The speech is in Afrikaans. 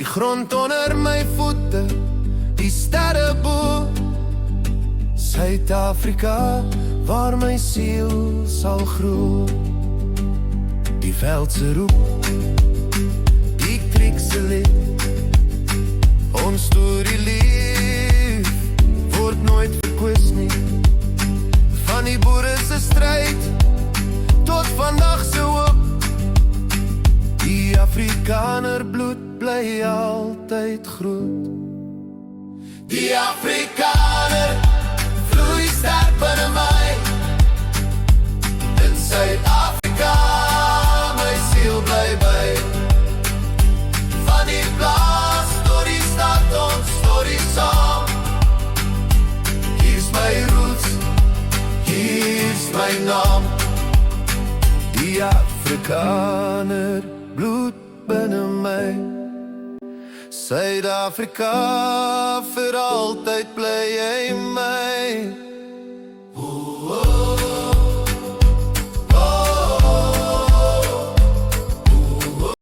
Die grond onder my voete, die sterre bo. Suid-Afrika, waar my siel sal groei. Die veld se roep, die kriek se lied. Ons storie lief word nooit verkwis nie. Van die boere se stryd tot vandag se hoop. Die Afrikaner bloed bly altyd groot. Die Afrikaner vloei sterk binne my. In Suid-Afrika my siel bly by. Van die plaas tot die stad, ons storie saam. Hier's my roots, hier's my naam. Die Afrikaner bloed binne my. Suid-Afrika, vir altyd bly jy my.